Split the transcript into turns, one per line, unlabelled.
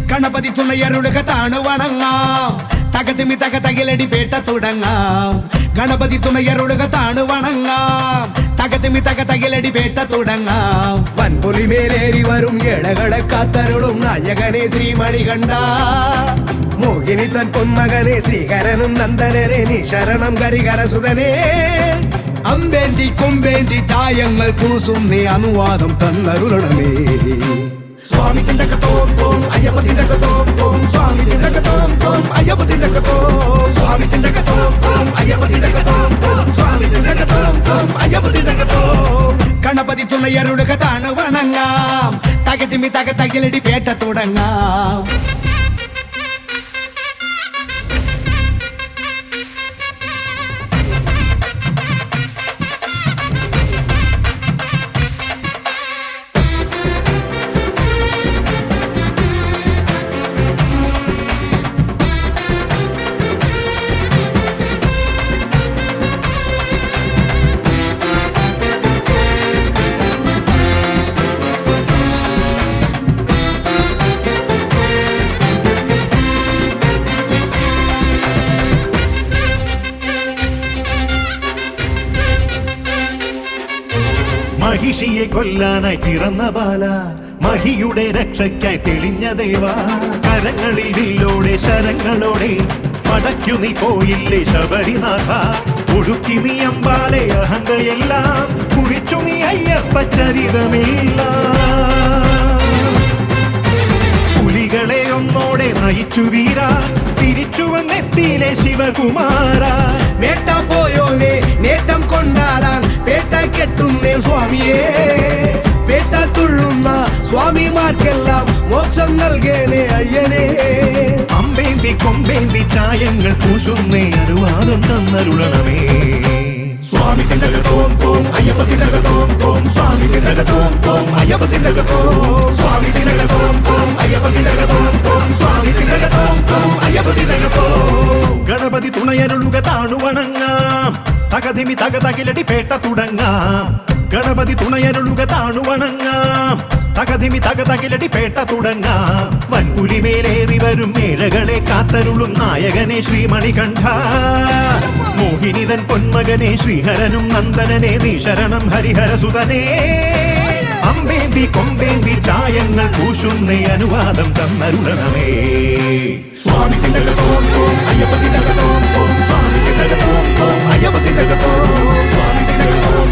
ഗണപതി തുണയരുളുക താണു വണങ്ങാം തകതിമി തകതകിലടി പേട്ട തുടങ്ങാം ഗണപതി തുണയരുളുക താണു വണങ്ങാം തകതിമി തകതകിലടി പേട്ട തുടങ്ങാം വൻപുലി മേലേറി വരും ഏഴകളെ കാത്തരുളും നായകനെ ശ്രീമണികണ്ഠ മോഹിനി തൻ പൊന്മകനെ ശ്രീകരനും നന്ദനരെ നീ ശരണം കരികരസുതനെ അമ്പേന്തി കൊമ്പേന്തി ചായങ്ങൾ പൂസും നീ അനുവാദം തന്നരുളണമേ സ്വാമി തിണ്ടകത്തോം തോം അയ്യപ്പ തിണ്ടകത്തോം തോം സ്വാമി തിണ്ടകത്തോം തോം അയ്യപ്പ തിണ്ടകത്തോം സ്വാമി തിണ്ടകത്തോം തോം അയ്യപ്പ തിണ്ടകത്തോം തോം സ്വാമി തിണ്ടകത്തോം തോം അയ്യപ്പ തിണ്ടകത്തോം ഗണപതി തുണയരുളുക താണു വണങ്ങാം തകതിമി തകതകിലടി പേട്ട തുടങ്ങാം
മഹിഷിയെ കൊല്ലാനായി പിറന്ന ബാല മഹിയുടെ രക്ഷയ്ക്കായി തെളിഞ്ഞ ദേവ കരങ്ങളിൽ വില്ലോടെ ശരങ്ങളോടെ പടയ്ക്കു നീ പോയില്ലേ ശബരിനാഥ ഒടുക്കി നീ അമ്പാലെ അഹങ്കയെല്ലാം കുറിച്ചു നീ അയ്യപ്പ ചരിതമില്ല പുലികളെ ഒന്നോടെ നയിച്ചു വീര തിരിച്ചു വന്നെത്തിയിലെ ശിവകുമാര
വേട്ട പോയോനെ നേട്ടം കൊണ്ടാടാൻ പേട്ട കെട്ടുന്നേ സ്വാമിയേ പേട്ട തുള്ളുന്ന സ്വാമിമാർക്കെല്ലാം മോക്ഷം നൽകേനെ അയ്യനെ
അമ്പേന്തി കൊമ്പേന്തി ചായങ്ങൾ പൂശുന്നേ അനുവാദം തന്നരുളണമേ
സ്വാമി തിണ്ടകത്തോം തോം അയ്യപ്പ തിണ്ടകത്തോം തോം സ്വാമി തിണ്ടകത്തോം തോം അയ്യപ്പ തിണ്ടകത്തോം സ്വാമി തിണ്ടകത്തോം തോം അയ്യപ്പ തിണ്ടകത്തോം തോം സ്വാമി തിണ്ടകത്തോം തോം അയ്യപ്പ തിണ്ടകത്തോം
ഗണപതി തുണയരുളുക താണു വണങ്ങാം തകതിമി തകതകിലടി പേട്ട തുടങ്ങാം ഗണപതി തുണയരുളുക താണു വണങ്ങാം തകതിമി തകതകിലടി പേട്ട തുടങ്ങാം വൻപുലി മേലേറി വരും ഏഴകളെ കാത്തരുളും നായകനെ ശ്രീമണികണ്ഠ മോഹിനിതൻ പൊന്മകനെ ശ്രീഹരനും നന്ദനനെ നീ ശരണം ഹരിഹരസുതനെ അമ്പേന്തി കൊമ്പേന്തി ചായങ്ങൾ പൂശുന്നേ അനുവാദം തന്നരുളണമേ
സ്വാമി തിണ്ടകത്തോം തോം അയ്യപ്പ തിണ്ടകത്തോം തോം സ്വാമി തിണ്ടകത്തോം തോം അയ്യപ്പ തിണ്ടകത്തോം സ്വാമി തിണ്ടകത്തോം